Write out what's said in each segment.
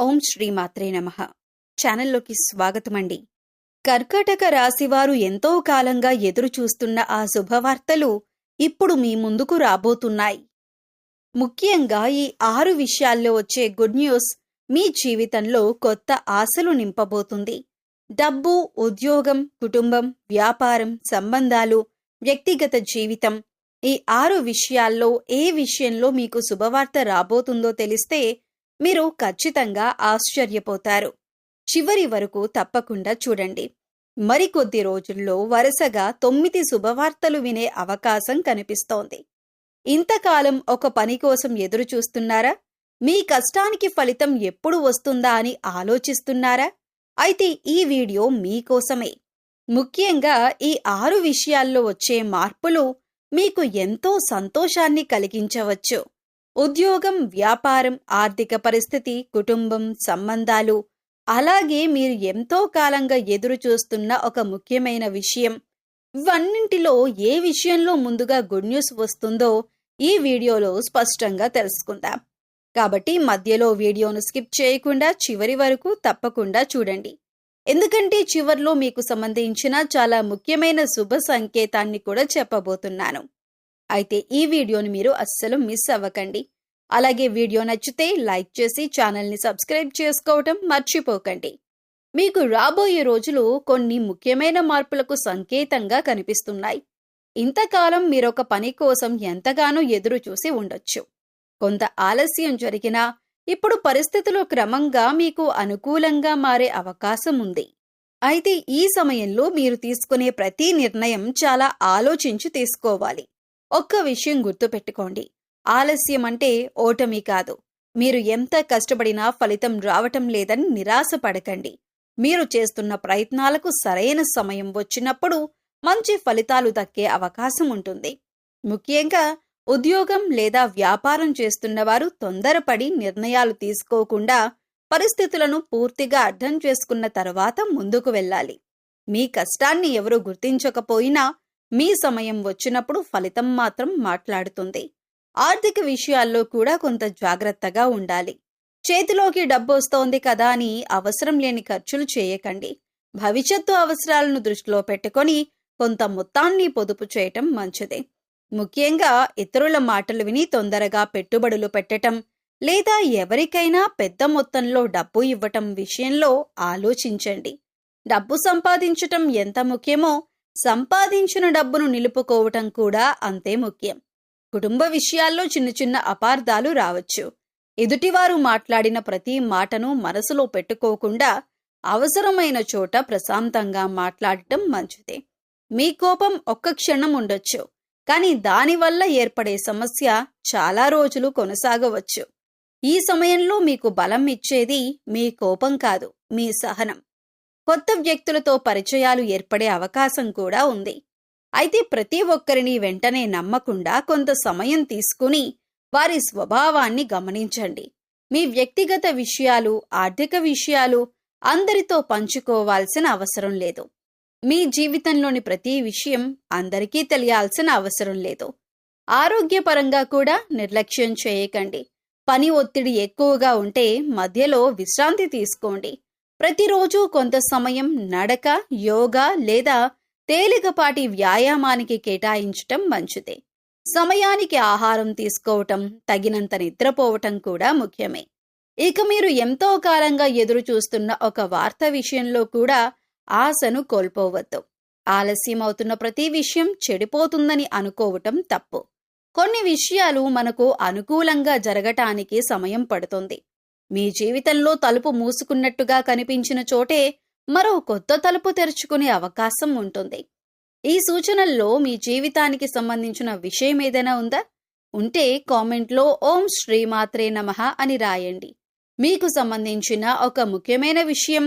ఓం శ్రీమాత్రే నమః. ఛానల్లోకి స్వాగతమండి. కర్కాటక రాశివారు ఎంతో కాలంగా ఎదురు చూస్తున్న ఆ శుభవార్తలు ఇప్పుడు మీ ముందుకు రాబోతున్నాయి. ముఖ్యంగా ఈ 6 విషయాల్లో వచ్చే గుడ్ న్యూస్ మీ జీవితంలో కొత్త ఆశలు నింపబోతుంది. డబ్బు, ఉద్యోగం, కుటుంబం, వ్యాపారం, సంబంధాలు, వ్యక్తిగత జీవితం, ఈ 6 విషయాల్లో ఏ విషయంలో మీకు శుభవార్త రాబోతుందో తెలిస్తే మీరు ఖచ్చితంగా ఆశ్చర్యపోతారు. చివరి వరకు తప్పకుండా చూడండి. మరికొద్ది రోజుల్లో వరుసగా 9 శుభవార్తలు వినే అవకాశం కనిపిస్తోంది. ఇంతకాలం ఒక పని కోసం ఎదురు చూస్తున్నారా? మీ కష్టానికి ఫలితం ఎప్పుడు వస్తుందా అని ఆలోచిస్తున్నారా? అయితే ఈ వీడియో మీకోసమే. ముఖ్యంగా ఈ 6 విషయాల్లో వచ్చే మార్పులు మీకు ఎంతో సంతోషాన్ని కలిగించవచ్చు. ఉద్యోగం, వ్యాపారం, ఆర్థిక పరిస్థితి, కుటుంబం, సంబంధాలు, అలాగే మీరు ఎంతో కాలంగా ఎదురు చూస్తున్న ఒక ముఖ్యమైన విషయం, ఇవన్నింటిలో ఏ విషయంలో ముందుగా గుడ్ న్యూస్ వస్తుందో ఈ వీడియోలో స్పష్టంగా తెలుసుకుందాం. కాబట్టి మధ్యలో వీడియోను స్కిప్ చేయకుండా చివరి వరకు తప్పకుండా చూడండి. ఎందుకంటే చివర్లో మీకు సంబంధించిన చాలా ముఖ్యమైన శుభ సంకేతాన్ని కూడా చెప్పబోతున్నాను. అయితే ఈ వీడియోని మీరు అస్సలు మిస్ అవ్వకండి. అలాగే వీడియో నచ్చితే లైక్ చేసి ఛానల్ని సబ్స్క్రైబ్ చేసుకోవటం మర్చిపోకండి. మీకు రాబోయే రోజులు కొన్ని ముఖ్యమైన మార్పులకు సంకేతంగా కనిపిస్తున్నాయి. ఇంతకాలం మీరొక పని కోసం ఎంతగానో ఎదురు చూసి ఉండొచ్చు. కొంత ఆలస్యం జరిగినా ఇప్పుడు పరిస్థితులు క్రమంగా మీకు అనుకూలంగా మారే అవకాశం ఉంది. అయితే ఈ సమయంలో మీరు తీసుకునే ప్రతి నిర్ణయం చాలా ఆలోచించి తీసుకోవాలి. ఒక్క విషయం గుర్తుపెట్టుకోండి, ఆలస్యం అంటే ఓటమి కాదు. మీరు ఎంత కష్టపడినా ఫలితం రావటం లేదని నిరాశపడకండి. మీరు చేస్తున్న ప్రయత్నాలకు సరైన సమయం వచ్చినప్పుడు మంచి ఫలితాలు దక్కే అవకాశం ఉంటుంది. ముఖ్యంగా ఉద్యోగం లేదా వ్యాపారం చేస్తున్నవారు తొందరపడి నిర్ణయాలు తీసుకోకుండా పరిస్థితులను పూర్తిగా అర్థం చేసుకున్న తర్వాత ముందుకు వెళ్ళాలి. మీ కష్టాన్ని ఎవరూ గుర్తించకపోయినా మీ సమయం వచ్చినప్పుడు ఫలితం మాత్రం మాట్లాడుతుంది. ఆర్థిక విషయాల్లో కూడా కొంత జాగ్రత్తగా ఉండాలి. చేతిలోకి డబ్బు వస్తోంది కదా అని అవసరం లేని ఖర్చులు చేయకండి. భవిష్యత్తు అవసరాలను దృష్టిలో పెట్టుకొని కొంత మొత్తాన్ని పొదుపు చేయటం మంచిది. ముఖ్యంగా ఇతరుల మాటలు విని తొందరగా పెట్టుబడులు పెట్టటం లేదా ఎవరికైనా పెద్ద మొత్తంలో డబ్బు ఇవ్వటం విషయంలో ఆలోచించండి. డబ్బు సంపాదించటం ఎంత ముఖ్యమో సంపాదించిన డబ్బును నిలుపుకోవటం కూడా అంతే ముఖ్యం. కుటుంబ విషయాల్లో చిన్న చిన్న అపార్థాలు రావచ్చు. ఎదుటివారు మాట్లాడిన ప్రతి మాటను మనసులో పెట్టుకోకుండా అవసరమైన చోట ప్రశాంతంగా మాట్లాడటం మంచిదే. మీ కోపం ఒక్క క్షణం ఉండొచ్చు, కానీ దానివల్ల ఏర్పడే సమస్య చాలా రోజులు కొనసాగవచ్చు. ఈ సమయంలో మీకు బలం ఇచ్చేది మీ కోపం కాదు, మీ సహనం. కొత్త వ్యక్తులతో పరిచయాలు ఏర్పడే అవకాశం కూడా ఉంది. అయితే ప్రతి ఒక్కరిని వెంటనే నమ్మకుండా కొంత సమయం తీసుకుని వారి స్వభావాన్ని గమనించండి. మీ వ్యక్తిగత విషయాలు, ఆర్థిక విషయాలు అందరితో పంచుకోవాల్సిన అవసరం లేదు. మీ జీవితంలోని ప్రతి విషయం అందరికీ తెలియాల్సిన అవసరం లేదు. ఆరోగ్యపరంగా కూడా నిర్లక్ష్యం చేయకండి. పని ఒత్తిడి ఎక్కువగా ఉంటే మధ్యలో విశ్రాంతి తీసుకోండి. ప్రతిరోజు కొంత సమయం నడక, యోగా లేదా తేలికపాటి వ్యాయామానికి కేటాయించటం మంచిదే. సమయానికి ఆహారం తీసుకోవటం, తగినంత నిద్రపోవటం కూడా ముఖ్యమే. ఇక మీరు ఎంతో కాలంగా ఎదురు చూస్తున్న ఒక వార్త విషయంలో కూడా ఆశను కోల్పోవద్దు. ఆలస్యం అవుతున్న ప్రతి విషయం చెడిపోతుందని అనుకోవటం తప్పు. కొన్ని విషయాలు మనకు అనుకూలంగా జరగటానికి సమయం పడుతుంది. మీ జీవితంలో తలుపు మూసుకున్నట్టుగా కనిపించిన చోటే మరో కొత్త తలుపు తెరుచుకునే అవకాశం ఉంటుంది. ఈ సూచనల్లో మీ జీవితానికి సంబంధించిన విషయం ఏదైనా ఉందా? ఉంటే కామెంట్లో ఓం శ్రీమాత్రే నమః అని రాయండి. మీకు సంబంధించిన ఒక ముఖ్యమైన విషయం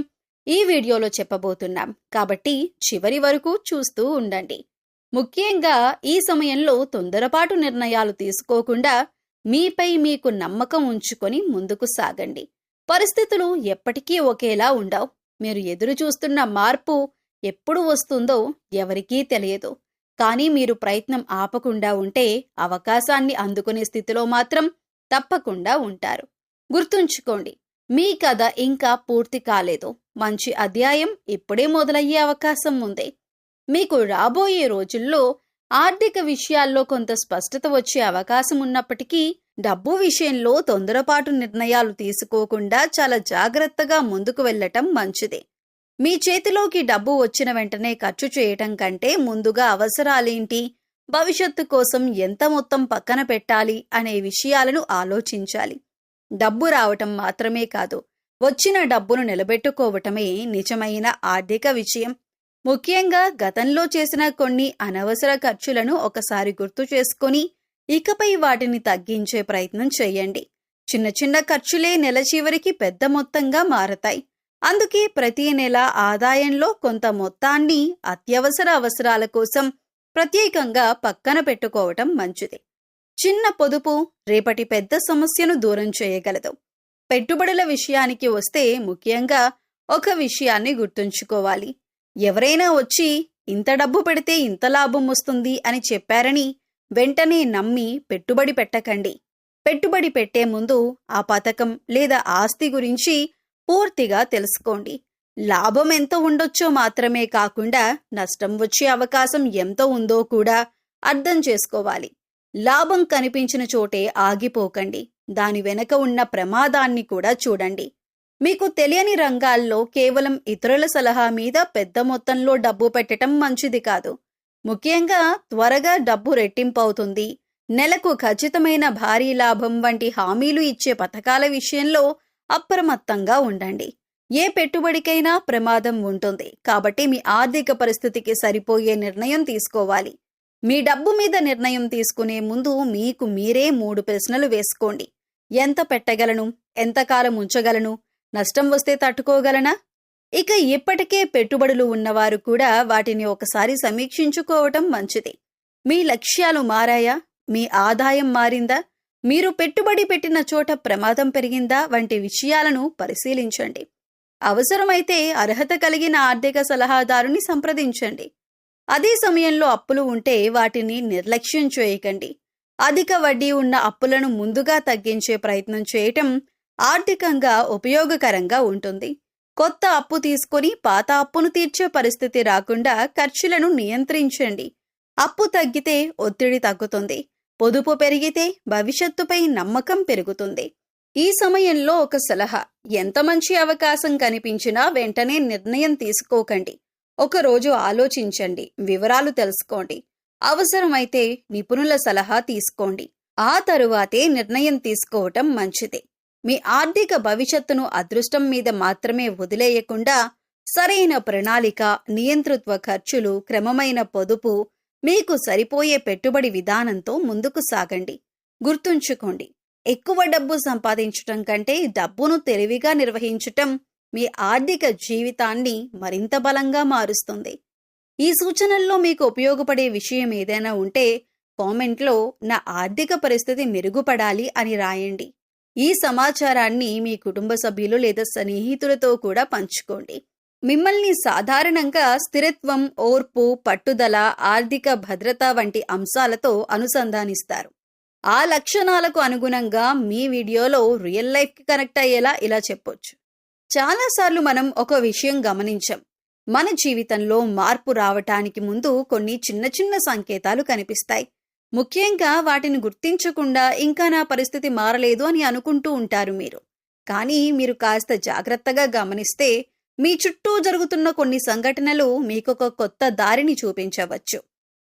ఈ వీడియోలో చెప్పబోతున్నాం కాబట్టి చివరి వరకు చూస్తూ ఉండండి. ముఖ్యంగా ఈ సమయంలో తొందరపాటు నిర్ణయాలు తీసుకోకుండా మీపై మీకు నమ్మకం ఉంచుకొని ముందుకు సాగండి. పరిస్థితులు ఎప్పటికీ ఒకేలా ఉండవు. మీరు ఎదురు చూస్తున్న మార్పు ఎప్పుడు వస్తుందో ఎవరికీ తెలియదు. కానీ మీరు ప్రయత్నం ఆపకుండా ఉంటే అవకాశాన్ని అందుకునే స్థితిలో మాత్రం తప్పకుండా ఉంటారు. గుర్తుంచుకోండి, మీ కథ ఇంకా పూర్తి కాలేదు. మంచి అధ్యాయం ఇప్పుడే మొదలయ్యే అవకాశం ఉంది. మీకు రాబోయే రోజుల్లో ఆర్థిక విషయాల్లో కొంత స్పష్టత వచ్చే అవకాశం ఉన్నప్పటికీ డబ్బు విషయంలో తొందరపాటు నిర్ణయాలు తీసుకోకుండా చాలా జాగ్రత్తగా ముందుకు వెళ్ళటం మంచిది. మీ చేతిలోకి డబ్బు వచ్చిన వెంటనే ఖర్చు చేయటం కంటే ముందుగా అవసరాలేంటి, భవిష్యత్తు కోసం ఎంత మొత్తం పక్కన పెట్టాలి అనే విషయాలను ఆలోచించాలి. డబ్బు రావటం మాత్రమే కాదు, వచ్చిన డబ్బును నిలబెట్టుకోవటమే నిజమైన ఆర్థిక విజయం. ముఖ్యంగా గతంలో చేసిన కొన్ని అనవసర ఖర్చులను ఒకసారి గుర్తు చేసుకొని ఇకపై వాటిని తగ్గించే ప్రయత్నం చేయండి. చిన్న చిన్న ఖర్చులే నెల చివరికి పెద్ద మొత్తంగా మారతాయి. అందుకే ప్రతి నెల ఆదాయంలో కొంత మొత్తాన్ని అత్యవసర అవసరాల కోసం ప్రత్యేకంగా పక్కన పెట్టుకోవటం మంచిది. చిన్న పొదుపు రేపటి పెద్ద సమస్యను దూరం చేయగలదు. పెట్టుబడుల విషయానికి వస్తే ముఖ్యంగా ఒక విషయాన్ని గుర్తుంచుకోవాలి. ఎవరైనా వచ్చి ఇంత డబ్బు పెడితే ఇంత లాభం వస్తుంది అని చెప్పారని వెంటనే నమ్మి పెట్టుబడి పెట్టకండి. పెట్టుబడి పెట్టే ముందు ఆ పథకం లేదా ఆస్తి గురించి పూర్తిగా తెలుసుకోండి. లాభం ఎంత ఉండొచ్చో మాత్రమే కాకుండా నష్టం వచ్చే అవకాశం ఎంత ఉందో కూడా అర్థం చేసుకోవాలి. లాభం కనిపించిన చోటే ఆగిపోకండి. దాని వెనక ఉన్న ప్రమాదాన్ని కూడా చూడండి. మీకు తెలియని రంగాల్లో కేవలం ఇతరుల సలహా మీద పెద్ద మొత్తంలో డబ్బు పెట్టడం మంచిది కాదు. ముఖ్యంగా త్వరగా డబ్బు రెట్టింపవుతుంది, నెలకు ఖచ్చితమైన భారీ లాభం వంటి హామీలు ఇచ్చే పథకాల విషయంలో అప్రమత్తంగా ఉండండి. ఏ పెట్టుబడికైనా ప్రమాదం ఉంటుంది. కాబట్టి మీ ఆర్థిక పరిస్థితికి సరిపోయే నిర్ణయం తీసుకోవాలి. మీ డబ్బు మీద నిర్ణయం తీసుకునే ముందు మీకు మీరే 3 ప్రశ్నలు వేసుకోండి. ఎంత పెట్టగలను? ఎంతకాలం ఉంచగలను? నష్టం వస్తే తట్టుకోగలనా? ఇక ఇప్పటికే పెట్టుబడులు ఉన్నవారు కూడా వాటిని ఒకసారి సమీక్షించుకోవటం మంచిది. మీ లక్ష్యాలు మారాయా? మీ ఆదాయం మారిందా? మీరు పెట్టుబడి పెట్టిన చోట ప్రమాదం పెరిగిందా? వంటి విషయాలను పరిశీలించండి. అవసరమైతే అర్హత కలిగిన ఆర్థిక సలహాదారుని సంప్రదించండి. అదే సమయంలో అప్పులు ఉంటే వాటిని నిర్లక్ష్యం చేయకండి. అధిక వడ్డీ ఉన్న అప్పులను ముందుగా తగ్గించే ప్రయత్నం చేయటం ఆర్థికంగా ఉపయోగకరంగా ఉంటుంది. కొత్త అప్పు తీసుకొని పాత అప్పును తీర్చే పరిస్థితి రాకుండా ఖర్చులను నియంత్రించండి. అప్పు తగ్గితే ఒత్తిడి తగ్గుతుంది. పొదుపు పెరిగితే భవిష్యత్తుపై నమ్మకం పెరుగుతుంది. ఈ సమయంలో ఒక సలహా: ఎంత మంచి అవకాశం కనిపించినా వెంటనే నిర్ణయం తీసుకోకండి. ఒకరోజు ఆలోచించండి, వివరాలు తెలుసుకోండి. అవసరమైతే నిపుణుల సలహా తీసుకోండి. ఆ తరువాతే నిర్ణయం తీసుకోవటం మంచిది. మీ ఆర్థిక భవిష్యత్తును అదృష్టం మీద మాత్రమే వదిలేయకుండా సరైన ప్రణాళిక, నియంతృత్వ ఖర్చులు, క్రమమైన పొదుపు, మీకు సరిపోయే పెట్టుబడి విధానంతో ముందుకు సాగండి. గుర్తుంచుకోండి, ఎక్కువ డబ్బు సంపాదించటం కంటే డబ్బును తెలివిగా నిర్వహించటం మీ ఆర్థిక జీవితాన్ని మరింత బలంగా మారుస్తుంది. ఈ సూచనల్లో మీకు ఉపయోగపడే విషయం ఏదైనా ఉంటే కామెంట్లో నా ఆర్థిక పరిస్థితి మెరుగుపడాలి అని రాయండి. ఈ సమాచారాన్ని మీ కుటుంబ సభ్యులు లేదా స్నేహితులతో కూడా పంచుకోండి. మిమ్మల్ని సాధారణంగా స్థిరత్వం, ఓర్పు, పట్టుదల, ఆర్థిక భద్రత వంటి అంశాలతో అనుసంధానిస్తారు. ఆ లక్షణాలకు అనుగుణంగా మీ వీడియోలో రియల్ లైఫ్కి కనెక్ట్ అయ్యేలా ఇలా చెప్పొచ్చు. చాలాసార్లు మనం ఒక విషయం గమనించాం. మన జీవితంలో మార్పు రావటానికి ముందు కొన్ని చిన్న చిన్న సంకేతాలు కనిపిస్తాయి. ముఖ్యంగా వాటిని గుర్తించకుండా ఇంకా నా పరిస్థితి మారలేదు అని అనుకుంటూ ఉంటారు మీరు. కానీ మీరు కాస్త జాగ్రత్తగా గమనిస్తే మీ చుట్టూ జరుగుతున్న కొన్ని సంఘటనలు మీకొక కొత్త దారిని చూపించవచ్చు.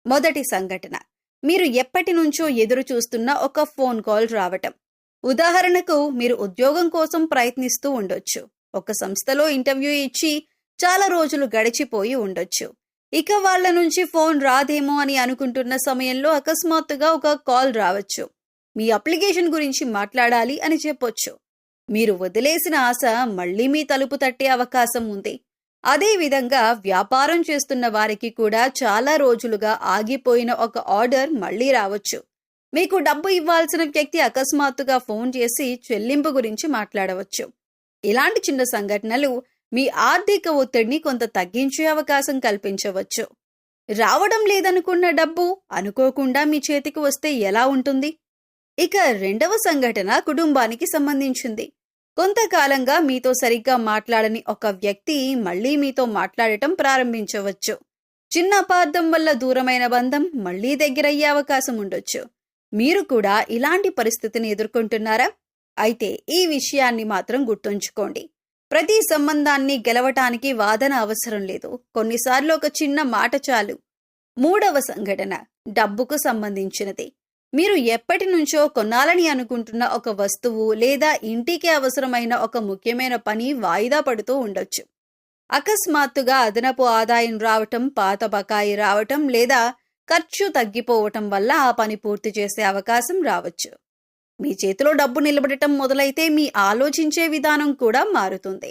మొదటి సంఘటన: మీరు ఎప్పటి నుంచో ఎదురు చూస్తున్న ఒక ఫోన్ కాల్ రావటం. ఉదాహరణకు, మీరు ఉద్యోగం కోసం ప్రయత్నిస్తూ ఉండొచ్చు. ఒక సంస్థలో ఇంటర్వ్యూ ఇచ్చి చాలా రోజులు గడిచిపోయి ఉండొచ్చు. ఇక వాళ్ళ నుంచి ఫోన్ రాదేమో అని అనుకుంటున్న సమయంలో అకస్మాత్తుగా ఒక కాల్ రావచ్చు. మీ అప్లికేషన్ గురించి మాట్లాడాలి అని చెప్పొచ్చు. మీరు వదిలేసిన ఆశ మళ్లీ మీ తలుపు తట్టే అవకాశం ఉంది. అదేవిధంగా వ్యాపారం చేస్తున్న వారికి కూడా చాలా రోజులుగా ఆగిపోయిన ఒక ఆర్డర్ మళ్లీ రావచ్చు. మీకు డబ్బు ఇవ్వాల్సిన వ్యక్తి అకస్మాత్తుగా ఫోన్ చేసి చెల్లింపు గురించి మాట్లాడవచ్చు. ఇలాంటి చిన్న సంఘటనలు మీ ఆర్థిక ఒత్తిడిని కొంత తగ్గించే అవకాశం కల్పించవచ్చు. రావడం లేదనుకున్న డబ్బు అనుకోకుండా మీ చేతికి వస్తే ఎలా ఉంటుంది? ఇక రెండవ సంఘటన కుటుంబానికి సంబంధించింది. కొంతకాలంగా మీతో సరిగ్గా మాట్లాడని ఒక వ్యక్తి మళ్ళీ మీతో మాట్లాడటం ప్రారంభించవచ్చు. చిన్న అపార్థం వల్ల దూరమైన బంధం మళ్ళీ దగ్గరయ్యే అవకాశం ఉండొచ్చు. మీరు కూడా ఇలాంటి పరిస్థితిని ఎదుర్కొంటున్నారా? అయితే ఈ విషయాన్ని మాత్రం గుర్తుంచుకోండి. ప్రతి సంబంధాన్ని గెలవటానికి వాదన అవసరం లేదు. కొన్నిసార్లు ఒక చిన్న మాట చాలు. మూడవ సంఘటన డబ్బుకు సంబంధించినది. మీరు ఎప్పటి నుంచో కొనాలని అనుకుంటున్న ఒక వస్తువు లేదా ఇంటికి అవసరమైన ఒక ముఖ్యమైన పని వాయిదా పడుతూ ఉండొచ్చు. అకస్మాత్తుగా అదనపు ఆదాయం రావటం, పాత బకాయి రావటం లేదా ఖర్చు తగ్గిపోవటం వల్ల ఆ పని పూర్తి చేసే అవకాశం రావచ్చు. మీ చేతిలో డబ్బు నిలబడటం మొదలైతే మీ ఆలోచించే విధానం కూడా మారుతుంది.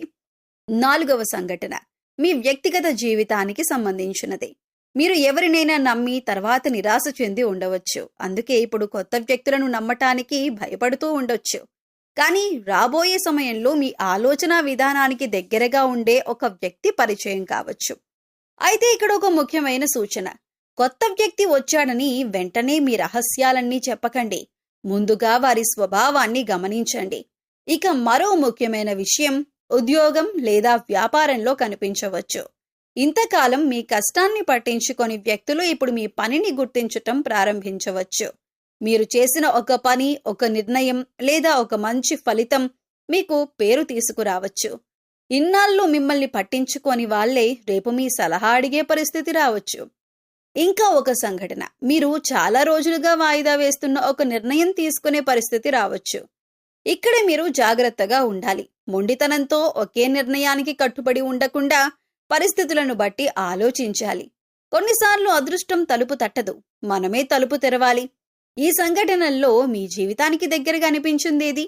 నాలుగవ సంఘటన మీ వ్యక్తిగత జీవితానికి సంబంధించినది. మీరు ఎవరినైనా నమ్మి తర్వాత నిరాశ చెంది ఉండవచ్చు. అందుకే ఇప్పుడు కొత్త వ్యక్తులను నమ్మటానికి భయపడుతూ ఉండొచ్చు. కానీ రాబోయే సమయంలో మీ ఆలోచన విధానానికి దగ్గరగా ఉండే ఒక వ్యక్తి పరిచయం కావచ్చు. అయితే ఇక్కడ ఒక ముఖ్యమైన సూచన. కొత్త వ్యక్తి వచ్చాడని వెంటనే మీ రహస్యాలన్నీ చెప్పకండి. ముందుగా వారి స్వభావాన్ని గమనించండి. ఇక మరో ముఖ్యమైన విషయం, ఉద్యోగం లేదా వ్యాపారంలో కనిపించవచ్చు. ఇంతకాలం మీ కష్టాన్ని పట్టించుకొని వ్యక్తులు ఇప్పుడు మీ పనిని గుర్తించటం ప్రారంభించవచ్చు. మీరు చేసిన ఒక పని, ఒక నిర్ణయం లేదా ఒక మంచి ఫలితం మీకు పేరు తీసుకురావచ్చు. ఇన్నాళ్ళు మిమ్మల్ని పట్టించుకొని వాళ్లే రేపు మీ సలహా అడిగే పరిస్థితి రావచ్చు. ఇంకా ఒక సంఘటన, మీరు చాలా రోజులుగా వాయిదా వేస్తున్న ఒక నిర్ణయం తీసుకునే పరిస్థితి రావచ్చు. ఇక్కడ మీరు జాగ్రత్తగా ఉండాలి. మొండితనంతో ఒకే నిర్ణయానికి కట్టుబడి ఉండకుండా పరిస్థితులను బట్టి ఆలోచించాలి. కొన్నిసార్లు అదృష్టం తలుపు తట్టదు, మనమే తలుపు తెరవాలి. ఈ సంఘటనల్లో మీ జీవితానికి దగ్గరగా అనిపించిందేది?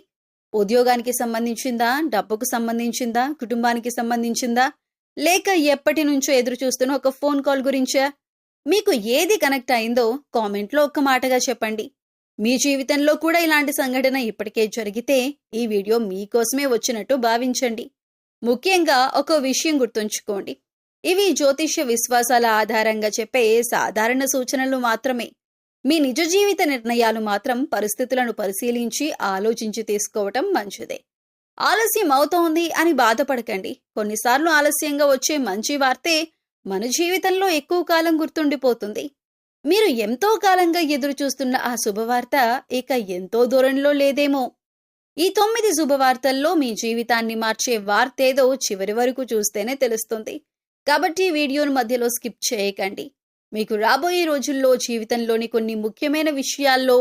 ఉద్యోగానికి సంబంధించిందా, డబ్బుకు సంబంధించిందా, కుటుంబానికి సంబంధించిందా, లేక ఎప్పటి నుంచో ఎదురు చూస్తున్న ఒక ఫోన్ కాల్ గురించా? మీకు ఏది కనెక్ట్ అయిందో కామెంట్లో ఒక్క మాటగా చెప్పండి. మీ జీవితంలో కూడా ఇలాంటి సంఘటన ఇప్పటికే జరిగితే ఈ వీడియో మీకోసమే వచ్చినట్టు భావించండి. ముఖ్యంగా ఒక విషయం గుర్తుంచుకోండి. ఇవి జ్యోతిష్య విశ్వాసాల ఆధారంగా చెప్పే సాధారణ సూచనలు మాత్రమే. మీ నిజ జీవిత నిర్ణయాలు మాత్రం పరిస్థితులను పరిశీలించి ఆలోచించి తీసుకోవటం మంచిదే. ఆలస్యం అవుతోంది అని బాధపడకండి. కొన్నిసార్లు ఆలస్యంగా వచ్చే మంచి వార్తే మన జీవితంలో ఎక్కువ కాలం గుర్తుండిపోతుంది. మీరు ఎంతో కాలంగా ఎదురు చూస్తున్న ఆ శుభవార్త ఇక ఎంతో దూరంలో లేదేమో. ఈ 9 శుభవార్తల్లో మీ జీవితాన్ని మార్చే వార్తేదో చివరి వరకు చూస్తేనే తెలుస్తుంది. కాబట్టి వీడియోను మధ్యలో స్కిప్ చేయకండి. మీకు రాబోయే రోజుల్లో జీవితంలోని కొన్ని ముఖ్యమైన విషయాల్లో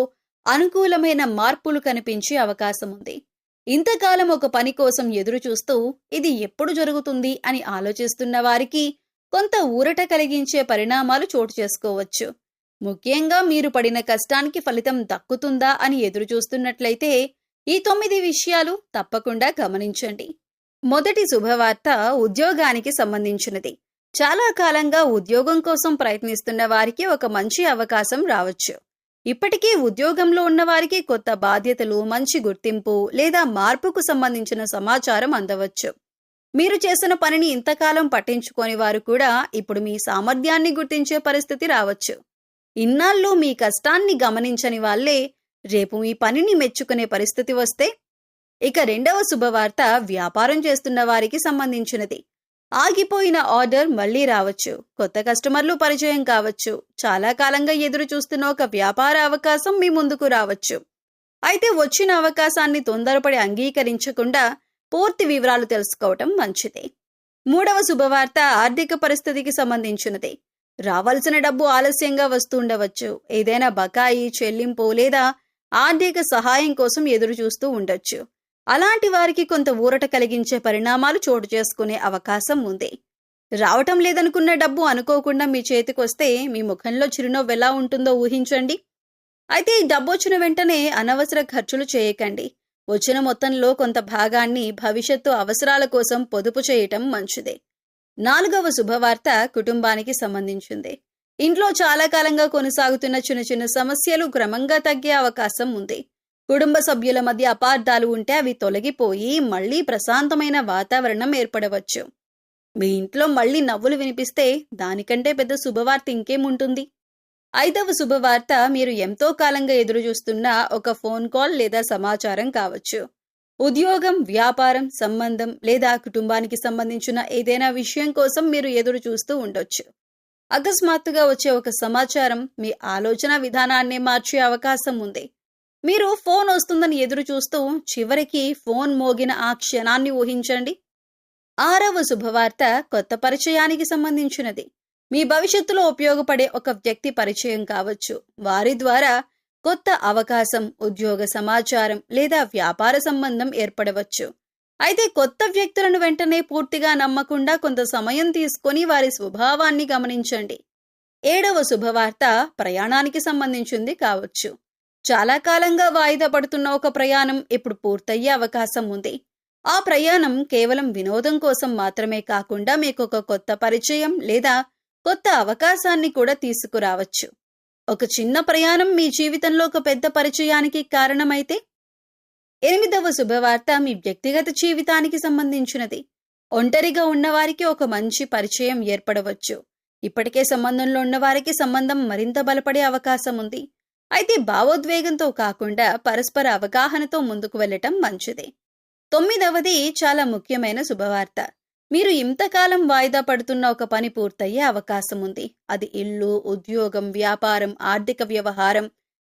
అనుకూలమైన మార్పులు కనిపించే అవకాశం ఉంది. ఇంతకాలం ఒక పని కోసం ఎదురు చూస్తూ ఇది ఎప్పుడు జరుగుతుంది అని ఆలోచిస్తున్న వారికి కొంత ఊరట కలిగించే పరిణామాలు చోటు చేసుకోవచ్చు. ముఖ్యంగా మీరు పడిన కష్టానికి ఫలితం దక్కుతుందా అని ఎదురు చూస్తున్నట్లయితే ఈ 9 విషయాలు తప్పకుండా గమనించండి. మొదటి శుభవార్త ఉద్యోగానికి సంబంధించినది. చాలా కాలంగా ఉద్యోగం కోసం ప్రయత్నిస్తున్న వారికి ఒక మంచి అవకాశం రావచ్చు. ఇప్పటికీ ఉద్యోగంలో ఉన్న వారికి కొత్త బాధ్యతలు, మంచి గుర్తింపు లేదా మార్పుకు సంబంధించిన సమాచారం అందవచ్చు. మీరు చేసిన పనిని ఇంతకాలం పట్టించుకోని వారు కూడా ఇప్పుడు మీ సామర్థ్యాన్ని గుర్తించే పరిస్థితి రావచ్చు. ఇన్నాళ్ళు మీ కష్టాన్ని గమనించని వాళ్లే రేపు మీ పనిని మెచ్చుకునే పరిస్థితి వస్తే. ఇక రెండవ శుభవార్త వ్యాపారం చేస్తున్న వారికి సంబంధించినది. ఆగిపోయిన ఆర్డర్ మళ్లీ రావచ్చు. కొత్త కస్టమర్లు పరిచయం కావచ్చు. చాలా కాలంగా ఎదురు చూస్తున్న ఒక వ్యాపార అవకాశం మీ ముందుకు రావచ్చు. అయితే వచ్చిన అవకాశాన్ని తొందరపడి అంగీకరించకుండా పూర్తి వివరాలు తెలుసుకోవటం మంచిదే. మూడవ శుభవార్త ఆర్థిక పరిస్థితికి సంబంధించినది. రావాల్సిన డబ్బు ఆలస్యంగా వస్తుండవచ్చు. ఏదైనా బకాయి, చెల్లింపు లేదా ఆర్థిక సహాయం కోసం ఎదురు చూస్తూ ఉండొచ్చు. అలాంటి వారికి కొంత ఊరట కలిగించే పరిణామాలు చోటు చేసుకునే అవకాశం ఉంది. రావటం లేదనుకున్న డబ్బు అనుకోకుండా మీ చేతికొస్తే మీ ముఖంలో చిరునవ్వు ఎలా ఉంటుందో ఊహించండి. అయితే ఈ డబ్బు వచ్చిన వెంటనే అనవసర ఖర్చులు చేయకండి. వచ్చిన మొత్తంలో కొంత భాగాన్ని భవిష్యత్తు అవసరాల కోసం పొదుపు చేయటం మంచిదే. నాలుగవ శుభవార్త కుటుంబానికి సంబంధించింది. ఇంట్లో చాలా కాలంగా కొనసాగుతున్న చిన్న చిన్న సమస్యలు క్రమంగా తగ్గే అవకాశం ఉంది. కుటుంబ సభ్యుల మధ్య అపార్థాలు ఉంటే అవి తొలగిపోయి మళ్లీ ప్రశాంతమైన వాతావరణం ఏర్పడవచ్చు. మీ ఇంట్లో మళ్లీ నవ్వులు వినిపిస్తే దానికంటే పెద్ద శుభవార్త ఇంకేముంటుంది. ఐదవ శుభవార్త మీరు ఎంతో కాలంగా ఎదురు చూస్తున్న ఒక ఫోన్ కాల్ లేదా సమాచారం కావచ్చు. ఉద్యోగం, వ్యాపారం, సంబంధం లేదా కుటుంబానికి సంబంధించిన ఏదైనా విషయం కోసం మీరు ఎదురు చూస్తూ ఉండొచ్చు. అకస్మాత్తుగా వచ్చే ఒక సమాచారం మీ ఆలోచన విధానాన్నే మార్చే అవకాశం ఉంది. మీరు ఫోన్ వస్తుందని ఎదురు చూస్తూ చివరికి ఫోన్ మోగిన ఆ క్షణాన్ని ఊహించండి. 6వ శుభవార్త కొత్త పరిచయానికి సంబంధించినది. మీ భవిష్యత్తులో ఉపయోగపడే ఒక వ్యక్తి పరిచయం కావచ్చు. వారి ద్వారా కొత్త అవకాశం, ఉద్యోగ సమాచారం లేదా వ్యాపార సంబంధం ఏర్పడవచ్చు. అయితే కొత్త వ్యక్తులను వెంటనే పూర్తిగా నమ్మకుండా కొంత సమయం తీసుకొని వారి స్వభావాన్ని గమనించండి. 7వ శుభవార్త ప్రయాణానికి సంబంధించింది కావచ్చు. చాలా కాలంగా వాయిదా పడుతున్న ఒక ప్రయాణం ఇప్పుడు పూర్తయ్యే అవకాశం ఉంది. ఆ ప్రయాణం కేవలం వినోదం కోసం మాత్రమే కాకుండా మీకు ఒక కొత్త పరిచయం లేదా కొత్త అవకాశాన్ని కూడా తీసుకురావచ్చు. ఒక చిన్న ప్రయాణం మీ జీవితంలో ఒక పెద్ద పరిచయానికి కారణమైతే 8వ శుభవార్త మీ వ్యక్తిగత జీవితానికి సంబంధించినది. ఒంటరిగా ఉన్నవారికి ఒక మంచి పరిచయం ఏర్పడవచ్చు. ఇప్పటికే సంబంధంలో ఉన్నవారికి సంబంధం మరింత బలపడే అవకాశం ఉంది. అయితే భావోద్వేగంతో కాకుండా పరస్పర అవగాహనతో ముందుకు వెళ్ళటం మంచిది. 9వది చాలా ముఖ్యమైన శుభవార్త. మీరు ఇంతకాలం వాయిదా పడుతున్న ఒక పని పూర్తయ్యే అవకాశం ఉంది. అది ఇల్లు, ఉద్యోగం, వ్యాపారం, ఆర్థిక వ్యవహారం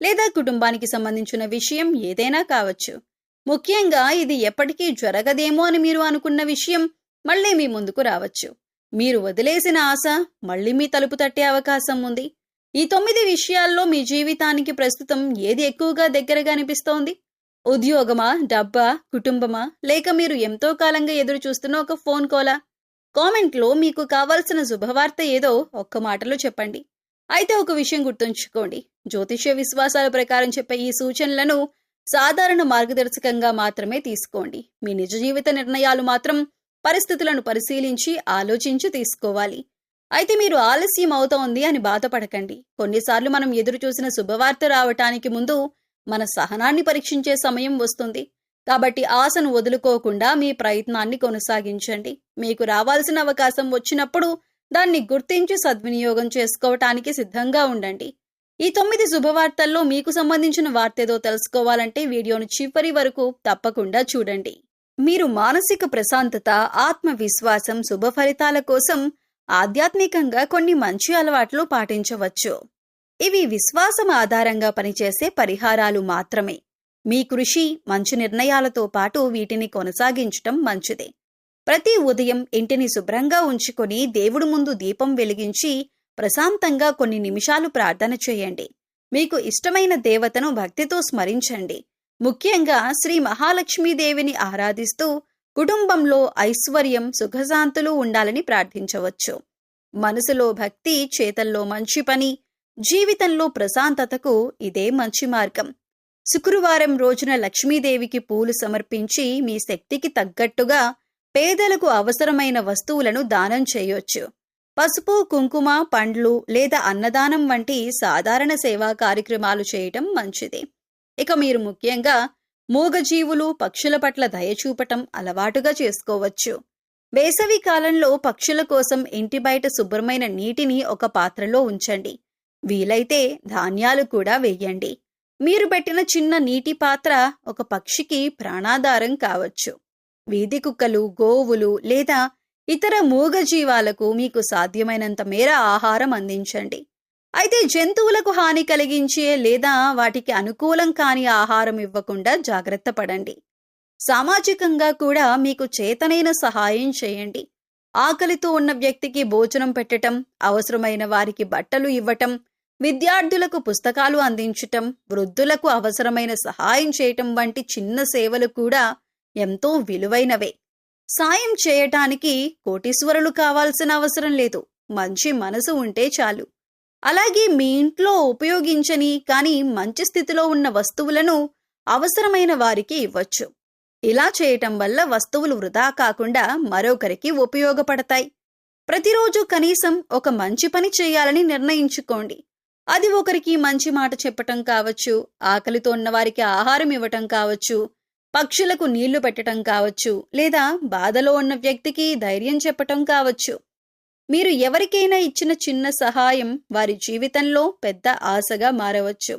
లేదా కుటుంబానికి సంబంధించిన విషయం ఏదైనా కావచ్చు. ముఖ్యంగా ఇది ఎప్పటికీ జరగదేమో అని మీరు అనుకున్న విషయం మళ్ళీ మీ ముందుకు రావచ్చు. మీరు వదిలేసిన ఆశ మళ్ళీ మీ తలుపు తట్టే అవకాశం ఉంది. ఈ 9 విషయాల్లో మీ జీవితానికి ప్రస్తుతం ఏది ఎక్కువగా దగ్గరగా అనిపిస్తోంది? ఉద్యోగమా, డబ్బా, కుటుంబమా, లేక మీరు ఎంతో కాలంగా ఎదురు చూస్తున్న ఒక ఫోన్ కాలా? కామెంట్లో మీకు కావాల్సిన శుభవార్త ఏదో ఒక్క మాటలో చెప్పండి. అయితే ఒక విషయం గుర్తుంచుకోండి, జ్యోతిష్య విశ్వాసాల ప్రకారం చెప్పే ఈ సూచనలను సాధారణ మార్గదర్శకంగా మాత్రమే తీసుకోండి. మీ నిజ జీవిత నిర్ణయాలు మాత్రం పరిస్థితులను పరిశీలించి ఆలోచించి తీసుకోవాలి. అయితే మీరు ఆలస్యం అవుతోంది అని బాధపడకండి. కొన్నిసార్లు మనం ఎదురు చూసిన శుభవార్త రావటానికి ముందు మన సహనాన్ని పరీక్షించే సమయం వస్తుంది. కాబట్టి ఆశను వదులుకోకుండా మీ ప్రయత్నాన్ని కొనసాగించండి. మీకు రావాల్సిన అవకాశం వచ్చినప్పుడు దాన్ని గుర్తించి సద్వినియోగం చేసుకోవటానికి సిద్ధంగా ఉండండి. ఈ 9 శుభవార్తల్లో మీకు సంబంధించిన వార్తేదో తెలుసుకోవాలంటే వీడియోను చివరి వరకు తప్పకుండా చూడండి. మీరు మానసిక ప్రశాంతత, ఆత్మవిశ్వాసం, శుభ ఫలితాల కోసం ఆధ్యాత్మికంగా కొన్ని మంచి అలవాట్లు పాటించవచ్చు. ఇవి విశ్వాసం ఆధారంగా పనిచేసే పరిహారాలు మాత్రమే. మీ కృషి, మంచి నిర్ణయాలతో పాటు వీటిని కొనసాగించటం మంచిదే. ప్రతి ఉదయం ఇంటిని శుభ్రంగా ఉంచుకొని దేవుడి ముందు దీపం వెలిగించి ప్రశాంతంగా కొన్ని నిమిషాలు ప్రార్థన చేయండి. మీకు ఇష్టమైన దేవతను భక్తితో స్మరించండి. ముఖ్యంగా శ్రీ మహాలక్ష్మీదేవిని ఆరాధిస్తూ కుటుంబంలో ఐశ్వర్యం, సుఖశాంతులు ఉండాలని ప్రార్థించవచ్చు. మనసులో భక్తి, చేతల్లో మంచి పని, జీవితంలో ప్రశాంతతకు ఇదే మంచి మార్గం. శుక్రవారం రోజున లక్ష్మీదేవికి పూలు సమర్పించి మీ శక్తికి తగ్గట్టుగా పేదలకు అవసరమైన వస్తువులను దానం చేయొచ్చు. పసుపు, కుంకుమ, పండ్లు లేదా అన్నదానం వంటి సాధారణ సేవా కార్యక్రమాలు చేయటం మంచిది. ఇక మీరు ముఖ్యంగా మూగజీవులు, పక్షుల పట్ల దయ చూపటం అలవాటుగా చేసుకోవచ్చు. వేసవి కాలంలో పక్షుల కోసం ఇంటి బయట శుభ్రమైన నీటిని ఒక పాత్రలో ఉంచండి. వీలైతే ధాన్యాలు కూడా వేయండి. మీరు పెట్టిన చిన్న నీటి పాత్ర ఒక పక్షికి ప్రాణాధారం కావచ్చు. వీధి కుక్కలు, గోవులు లేదా ఇతర మూగజీవాలకు మీకు సాధ్యమైనంత మేర ఆహారం అందించండి. అయితే జంతువులకు హాని కలిగించే లేదా వాటికి అనుకూలం కాని ఆహారం ఇవ్వకుండా జాగ్రత్త పడండి. సామాజికంగా కూడా మీకు చేతనైన సహాయం చేయండి. ఆకలితో ఉన్న వ్యక్తికి భోజనం పెట్టటం, అవసరమైన వారికి బట్టలు ఇవ్వటం, విద్యార్థులకు పుస్తకాలు అందించటం, వృద్ధులకు అవసరమైన సహాయం చేయటం వంటి చిన్న సేవలు కూడా ఎంతో విలువైనవే. సాయం చేయటానికి కోటీశ్వరులు కావాల్సిన అవసరం లేదు. మంచి మనసు ఉంటే చాలు. అలాగే మీ ఇంట్లో ఉపయోగించని కానీ మంచి స్థితిలో ఉన్న వస్తువులను అవసరమైన వారికి ఇవ్వచ్చు. ఇలా చేయటం వల్ల వస్తువులు వృధా కాకుండా మరొకరికి ఉపయోగపడతాయి. ప్రతిరోజు కనీసం ఒక మంచి పని చేయాలని నిర్ణయించుకోండి. అది ఒకరికి మంచి మాట చెప్పటం కావచ్చు, ఆకలితో ఉన్న వారికి ఆహారం ఇవ్వటం కావచ్చు, పక్షులకు నీళ్లు పెట్టటం కావచ్చు, లేదా బాధలో ఉన్న వ్యక్తికి ధైర్యం చెప్పటం కావచ్చు. మీరు ఎవరికైనా ఇచ్చిన చిన్న సహాయం వారి జీవితంలో పెద్ద ఆశగా మారవచ్చు.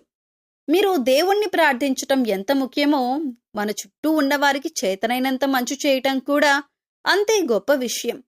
మీరు దేవుణ్ణి ప్రార్థించటం ఎంత ముఖ్యమో, మన చుట్టూ ఉన్నవారికి చేతనైనంత మంచి చేయటం కూడా అంతే గొప్ప విషయం.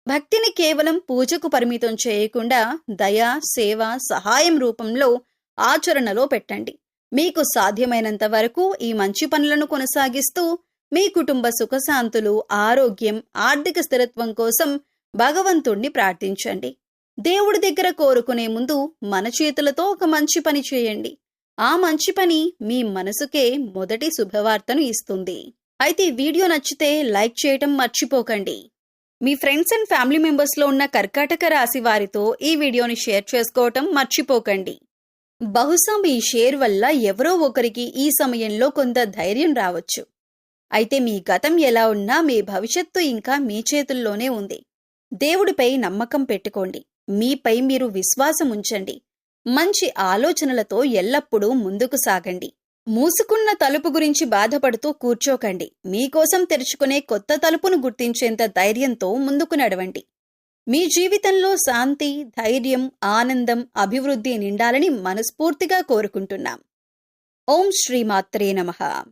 భక్తిని కేవలం పూజకు పరిమితం చేయకుండా దయ, సేవ, సహాయం రూపంలో ఆచరణలో పెట్టండి. మీకు సాధ్యమైనంత వరకు ఈ మంచి పనులను కొనసాగిస్తూ మీ కుటుంబ సుఖశాంతులు, ఆరోగ్యం, ఆర్థిక స్థిరత్వం కోసం భగవంతుణ్ణి ప్రార్థించండి. దేవుడి దగ్గర కోరుకునే ముందు మన చేతులతో ఒక మంచి పని చేయండి. ఆ మంచి పని మీ మనసుకే మొదటి శుభవార్తను ఇస్తుంది. అయితే ఈ వీడియో నచ్చితే లైక్ చేయటం మర్చిపోకండి. మీ ఫ్రెండ్స్ అండ్ ఫ్యామిలీ మెంబర్స్లో ఉన్న కర్కాటక రాశి వారితో ఈ వీడియోని షేర్ చేసుకోవటం మర్చిపోకండి. బహుశా మీ షేర్ వల్ల ఎవరో ఒకరికి ఈ సమయంలో కొంత ధైర్యం రావచ్చు. అయితే మీ గతం ఎలా ఉన్నా మీ భవిష్యత్తు ఇంకా మీ చేతుల్లోనే ఉంది. దేవుడిపై నమ్మకం పెట్టుకోండి. మీపై మీరు విశ్వాసం ఉంచండి. మంచి ఆలోచనలతో ఎల్లప్పుడూ ముందుకు సాగండి. మూసుకున్న తలుపు గురించి బాధపడుతూ కూర్చోకండి. మీకోసం తెరుచుకునే కొత్త తలుపును గుర్తించేంత ధైర్యంతో ముందుకు నడవండి. మీ జీవితంలో శాంతి, ధైర్యం, ఆనందం, అభివృద్ధి నిండాలని మనస్ఫూర్తిగా కోరుకుంటున్నాం. ఓం శ్రీమాత్రే నమః.